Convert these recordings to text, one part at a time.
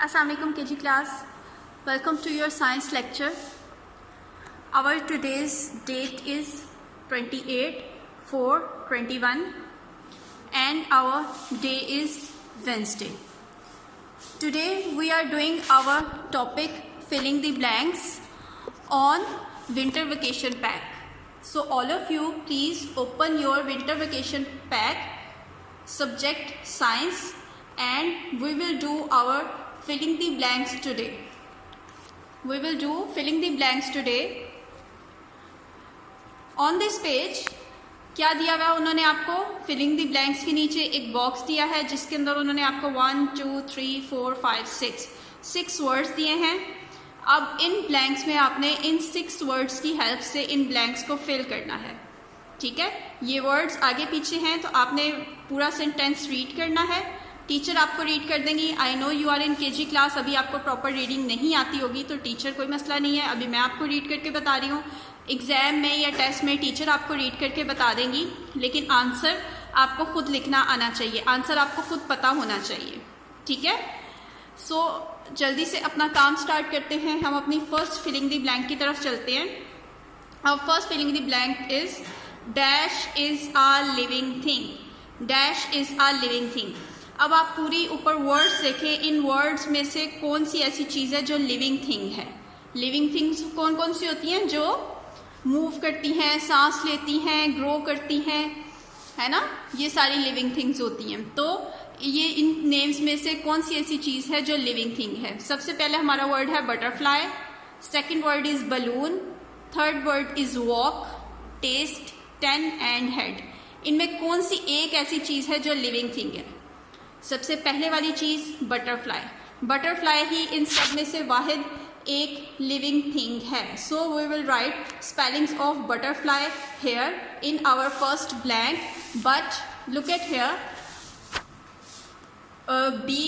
Assalamualaikum KG class. Welcome to your science lecture. Our today's date is 28/4/21 and our day is Wednesday. Today we are doing our topic filling the blanks on winter vacation pack. So all of you please open your winter vacation pack, subject science, and we will do our filling the blanks today. We will do filling the blanks today. On this page क्या दिया हुआ उन्होंने आपको filling the blanks के नीचे एक box दिया है जिसके अंदर उन्होंने आपको 1 2 3 4 5 6 वर्ड्स दिए हैं. अब इन ब्लैंक्स में आपने इन 6 वर्ड्स की हेल्प से इन ब्लैंक्स को फिल करना है. ठीक है, ये वर्ड्स आगे पीछे हैं तो आपने पूरा सेंटेंस रीड करना है. टीचर आपको रीड कर देंगी. I know you are in KG class, अभी आपको प्रॉपर रीडिंग नहीं आती होगी तो टीचर कोई मसला नहीं है, अभी मैं आपको रीड करके बता रही हूँ. एग्जाम में या टेस्ट में टीचर आपको रीड करके बता देंगी, लेकिन आंसर आपको खुद लिखना आना चाहिए, आंसर आपको खुद पता होना चाहिए. ठीक है, सो जल्दी से अपना काम स्टार्ट करते हैं. हम अपनी फर्स्ट फिलिंग द ब्लैंक की तरफ चलते हैं. अब first filling the blank is dash is a living thing. Dash is a living thing. अब आप पूरी ऊपर वर्ड्स देखें, इन वर्ड्स में से कौन सी ऐसी चीज़ है जो लिविंग थिंग है. लिविंग थिंग्स कौन कौन सी होती हैं? जो मूव करती हैं, सांस लेती हैं, ग्रो करती हैं, है ना, ये सारी लिविंग थिंग्स होती हैं. तो ये इन नेम्स में से कौन सी ऐसी चीज़ है जो लिविंग थिंग है? सबसे पहले हमारा वर्ड है butterfly, second word is balloon, third word is walk, test, 10 and head. इनमें कौन सी एक ऐसी चीज़ है जो लिविंग थिंग है? सबसे पहले वाली चीज़ बटरफ्लाई. बटरफ्लाई ही इन सब में से वाहिद एक लिविंग थिंग है. So we will write spellings of butterfly here in our first blank. But look at here, b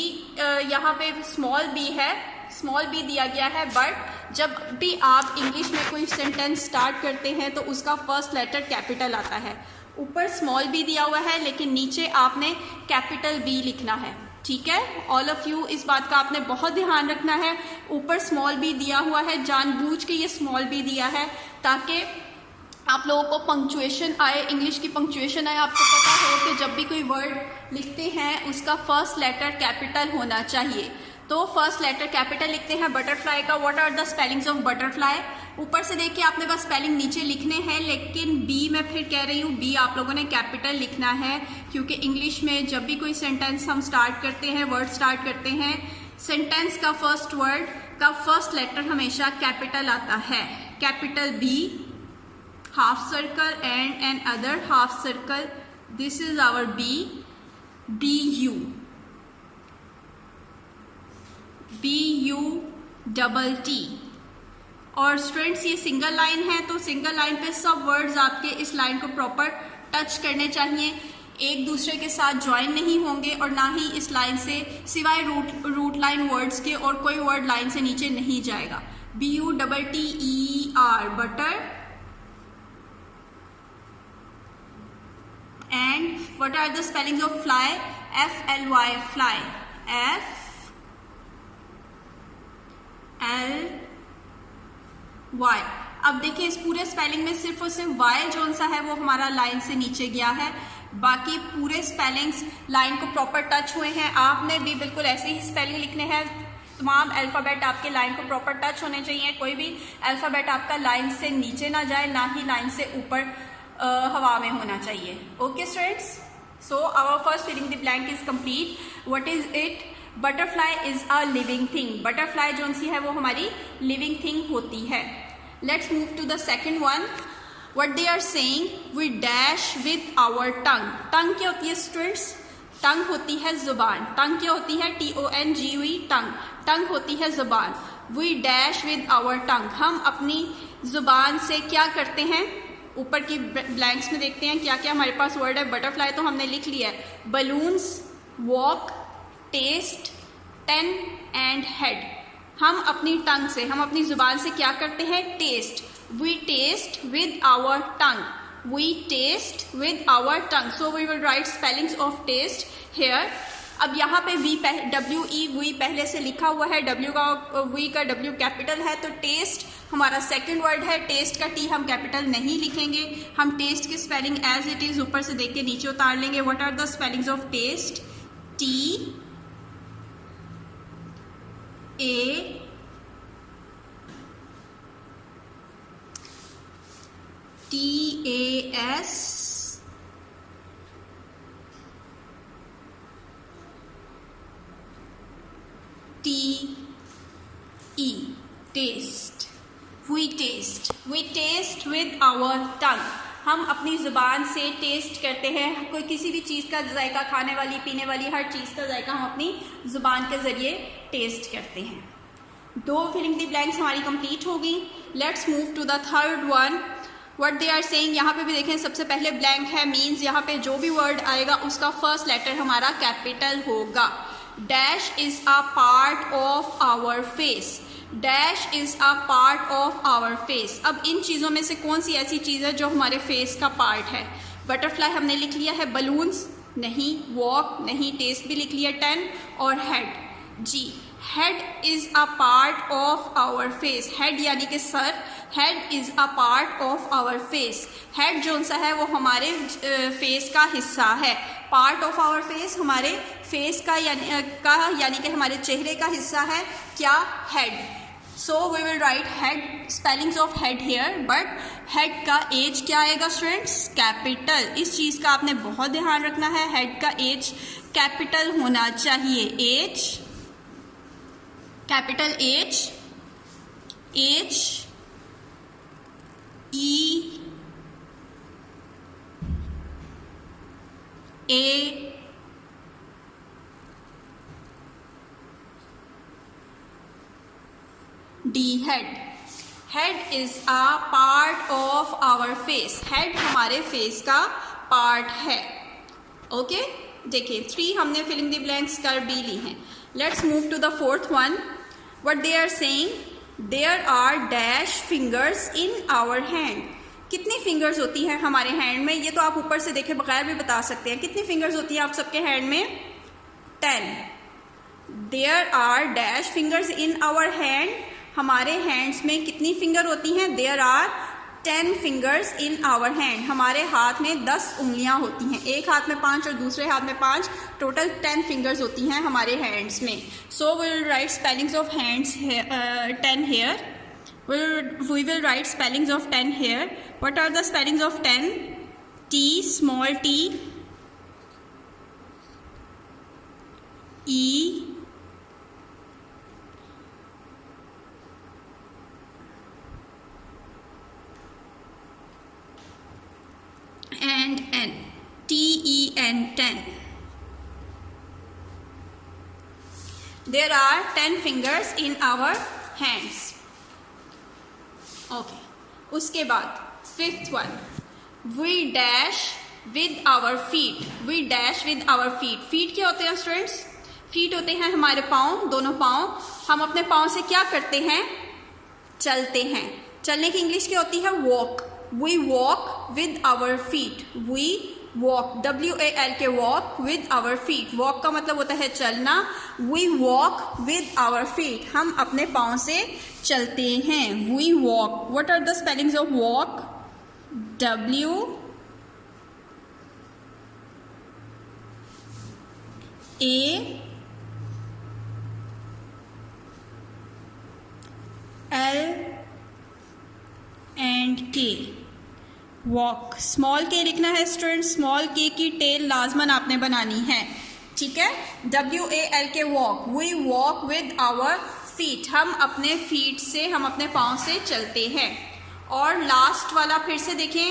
यहाँ पे स्मॉल बी है, स्मॉल बी दिया गया है. बट जब भी आप इंग्लिश में कोई सेंटेंस स्टार्ट करते हैं तो उसका फर्स्ट लेटर कैपिटल आता है. ऊपर स्मॉल बी दिया हुआ है लेकिन नीचे आपने कैपिटल बी लिखना है. ठीक है, ऑल ऑफ यू इस बात का आपने बहुत ध्यान रखना है. ऊपर स्मॉल बी दिया हुआ है, जानबूझ के ये स्मॉल बी दिया है ताकि आप लोगों को पंक्चुएशन आए, इंग्लिश की पंक्चुएशन आए. आपको पता हो कि जब भी कोई वर्ड लिखते हैं उसका फर्स्ट लेटर कैपिटल होना चाहिए. तो फर्स्ट लेटर कैपिटल लिखते हैं बटरफ्लाई का. What are the spellings of butterfly? ऊपर से देखिए आपने बस स्पेलिंग नीचे लिखने हैं, लेकिन बी मैं फिर कह रही हूँ, बी आप लोगों ने कैपिटल लिखना है क्योंकि इंग्लिश में जब भी कोई सेंटेंस हम स्टार्ट करते हैं, वर्ड स्टार्ट करते हैं, सेंटेंस का फर्स्ट वर्ड का फर्स्ट लेटर हमेशा कैपिटल आता है. Capital b, half circle and another half circle. This is our b. B u, BU और स्टूडेंट्स ये सिंगल लाइन है तो सिंगल लाइन पे सब वर्ड्स आपके इस लाइन को प्रॉपर टच करने चाहिए, एक दूसरे के साथ ज्वाइन नहीं होंगे और ना ही इस लाइन से सिवाय रूट लाइन वर्ड्स के और कोई वर्ड लाइन से नीचे नहीं जाएगा. BUTTER butter. And what are the spellings of fly? FLY fly. FLY. अब देखिए इस पूरे स्पेलिंग में सिर्फ और सिर्फ Y जो सा है वो हमारा लाइन से नीचे गया है, बाकी पूरे स्पेलिंग्स लाइन को प्रॉपर टच हुए हैं. आपने भी बिल्कुल ऐसे ही स्पेलिंग लिखने हैं. तमाम अल्फ़ाबेट आपके लाइन को प्रॉपर टच होने चाहिए. कोई भी अल्फ़ाबेट आपका लाइन से नीचे ना जाए, ना ही लाइन से ऊपर हवा में होना चाहिए. Okay students, so our first filling the blank is complete. What is it? Butterfly is a living thing. Butterfly जो सी है वो हमारी लिविंग थिंग होती है. Let's move to the second one. What they are saying, we dash with our टंग. टंग क्या होती है students? टंग होती है जुबान. टंग क्या होती है? TONGUE टंग. टंग होती है जुबान. We dash with our tongue. हम अपनी जुबान से क्या करते हैं? ऊपर की ब्लैंक्स में देखते हैं क्या क्या हमारे पास वर्ड है. बटरफ्लाई तो हमने लिख लिया है. Balloons, walk, test, 10 and head. हम अपनी टंग से, हम अपनी जुबान से क्या करते हैं? Taste. We taste with our tongue. We taste with our tongue. So we will write spellings of taste here. अब यहाँ पे WE पहले से लिखा हुआ है, V का W कैपिटल है, तो टेस्ट हमारा सेकंड वर्ड है। टेस्ट का T हम कैपिटल नहीं लिखेंगे, हम टेस्ट की स्पेलिंग एज इट इज ऊपर से देख के नीचे उतार लेंगे। What are the spellings of taste? TASTE, taste. We taste with our tongue, हम अपनी ज़ुबान से टेस्ट करते हैं। कोई किसी भी चीज़ का जायका, खाने वाली, पीने वाली, हर चीज़ का जायका हम अपनी ज़ुबान के ज़रिए टेस्ट करते हैं। 2 फिलिंग द ब्लैंक्स हमारी कंप्लीट हो गई। Let's move to the third one. What they are saying, यहाँ पे भी देखें, सबसे पहले ब्लैंक है, मीन्स यहाँ पे जो भी वर्ड आएगा उसका फर्स्ट लेटर हमारा कैपिटल होगा। Dash is a part of our face, dash is a part of our face. अब इन चीज़ों में से कौन सी ऐसी चीज़ है जो हमारे फेस का पार्ट है? बटरफ्लाई हमने लिख लिया है, बलून्स नहीं, वॉक नहीं, टेस्ट भी लिख लिया 10, और हेड जी। Head is a part of our face, head यानी कि सर, head is a part of our face. Head जो सा है वो हमारे फेस का हिस्सा है। पार्ट ऑफ आवर फेस हमारे फेस का यानी कि हमारे चेहरे का हिस्सा है क्या? Head. So we will write head, spellings of head here, but head का एज क्या आएगा स्टूडेंट्स? कैपिटल। इस चीज़ का आपने बहुत ध्यान रखना है, हेड का एज कैपिटल होना चाहिए। H, capital H, H E A D, head. Head is a part of our face, head हमारे फेस का पार्ट है। ओके, देखिए 3 हमने फिलिंग द ब्लैंक्स कर भी ली हैं। Let's move to the fourth one. What they are saying, there are dash fingers in our hand. कितनी फिंगर्स होती हैं हमारे हैंड में? ये तो आप ऊपर से देखे बगैर भी बता सकते हैं। कितनी फिंगर्स होती हैं आप सबके हैंड में? 10। There are dash fingers in our hand, हमारे हैंड्स में कितनी फिंगर होती हैं? There are 10 fingers in our hand, हमारे हाथ में 10 उंगलियां होती हैं। एक हाथ में 5 और दूसरे हाथ में 5, टोटल 10 फिंगर्स होती हैं हमारे हैंड्स में। So we will write spellings of hands 10 here. We will write spellings of 10 here. What are the spellings of 10? T, small t, E, and N. TEN, 10. There are 10 fingers in our hands. Okay, उसके बाद 5th one, we dash with our feet. We dash with our feet. Feet क्या होते हैं students? Feet होते हैं हमारे पाँव, दोनों पाँव। हम अपने पाँव से क्या करते हैं? चलते हैं। चलने की इंग्लिश क्या होती है? Walk. We walk with our feet. We walk, WALK, walk with our feet. Walk का मतलब होता है चलना। We walk with our feet, हम अपने पाँव से चलते हैं। We walk. What are the spellings of walk? WALK, walk. Small k लिखना है स्टूडेंट, स्मॉल के की टेल लाजमन आपने बनानी है, ठीक है? WALK, walk. We walk with our feet, हम अपने फीट से, हम अपने पाँव से चलते हैं। और लास्ट वाला फिर से देखें,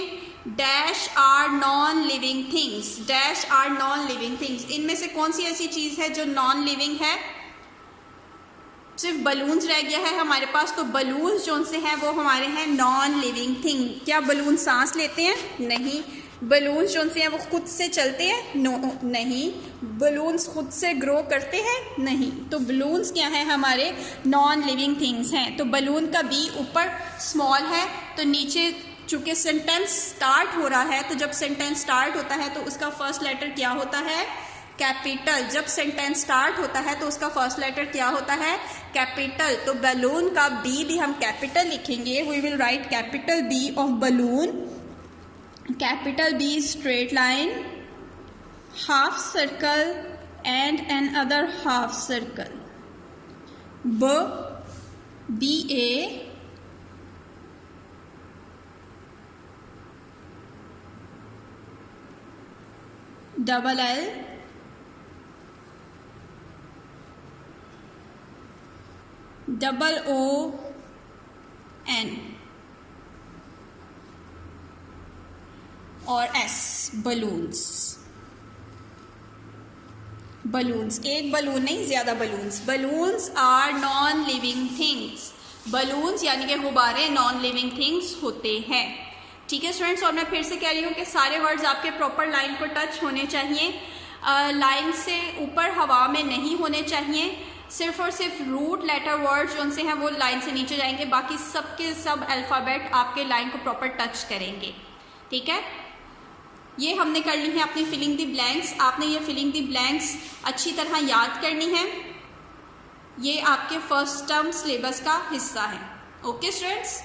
dash are non living things. Dash are non living things, इनमें से कौन सी ऐसी चीज़ है जो नॉन लिविंग है? सिर्फ बलून्स रह गया है हमारे पास, तो बलून्स जो से हैं वो हमारे हैं नॉन लिविंग थिंग। क्या बलून सांस लेते हैं? नहीं। बलून्स जो से हैं वो खुद से चलते हैं? नो, नहीं। बलून्स खुद से ग्रो करते हैं? नहीं। तो बलून्स क्या है? हमारे नॉन लिविंग थिंग्स हैं। तो बलून का बी ऊपर स्मॉल है, तो नीचे चूँकि सेंटेंस स्टार्ट हो रहा है, तो जब सेंटेंस स्टार्ट होता है तो उसका फर्स्ट लेटर क्या होता है? कैपिटल। जब सेंटेंस स्टार्ट होता है तो उसका फर्स्ट लेटर क्या होता है? कैपिटल। तो बलून का बी भी हम कैपिटल लिखेंगे। We will right capital B of balloon. Capital be straight line, half circle and another half circle. B A double L double O N और S, balloons. Balloons, एक balloon नहीं, ज्यादा balloons. Balloons are non living things. Balloons यानी कि गुब्बारे non living things होते हैं। ठीक है स्टूडेंट्स, और मैं फिर से कह रही हूँ कि सारे वर्ड्स आपके प्रॉपर लाइन को टच होने चाहिए, लाइन से ऊपर हवा में नहीं होने चाहिए। सिर्फ और सिर्फ रूट लेटर वर्ड्स जो उनसे हैं वो लाइन से नीचे जाएंगे, बाकी सब के सब अल्फ़ाबेट आपके लाइन को प्रॉपर टच करेंगे। ठीक है, ये हमने कर ली है अपनी फिलिंग द ब्लैंक्स। आपने ये फिलिंग द ब्लैंक्स अच्छी तरह याद करनी है। ये आपके फर्स्ट टर्म सिलेबस का हिस्सा है। Okay students.